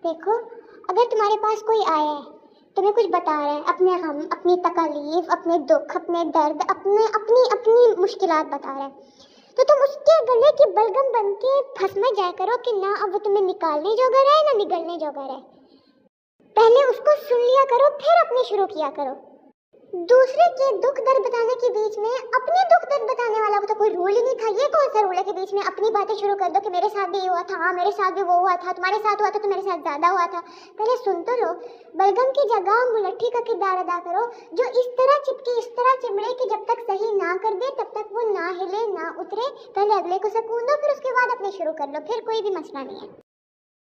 देखो, अगर तुम्हारे पास कोई आया है, तुम्हें कुछ बता रहा है, अपने गम, अपनी तकलीफ, अपने दुख, अपने दर्द, अपने अपनी अपनी मुश्किलात बता रहा है, तो तुम उसके गले की बलगम बन के फंस में जाया करो कि ना अब वो तुम्हें निकालने जोगर है ना निगलने जोगर है। पहले उसको सुन लिया करो, फिर अपने शुरू किया करो। दूसरे के दुख दर्द बताने के बीच में अपने दुख दर्द बताने वाला तो कोई रूल ही नहीं था। ये कौन सा रूल है कि बीच में अपनी बातें शुरू कर दो कि मेरे साथ भी ये हुआ था, हाँ मेरे साथ भी वो हुआ था, तुम्हारे साथ हुआ था तो मेरे साथ ज्यादा हुआ था। पहले सुन तो लो। बलगम की जगह मुलट्ठी का किरदार अदा करो, जो इस तरह चिपके, इस तरह चिमड़े कि जब तक सही ना कर दे तब तक वो ना हिले ना उतरे। पहले अगले को सुकून दो, फिर उसके बाद अपने शुरू कर लो, फिर कोई भी मसला नहीं है।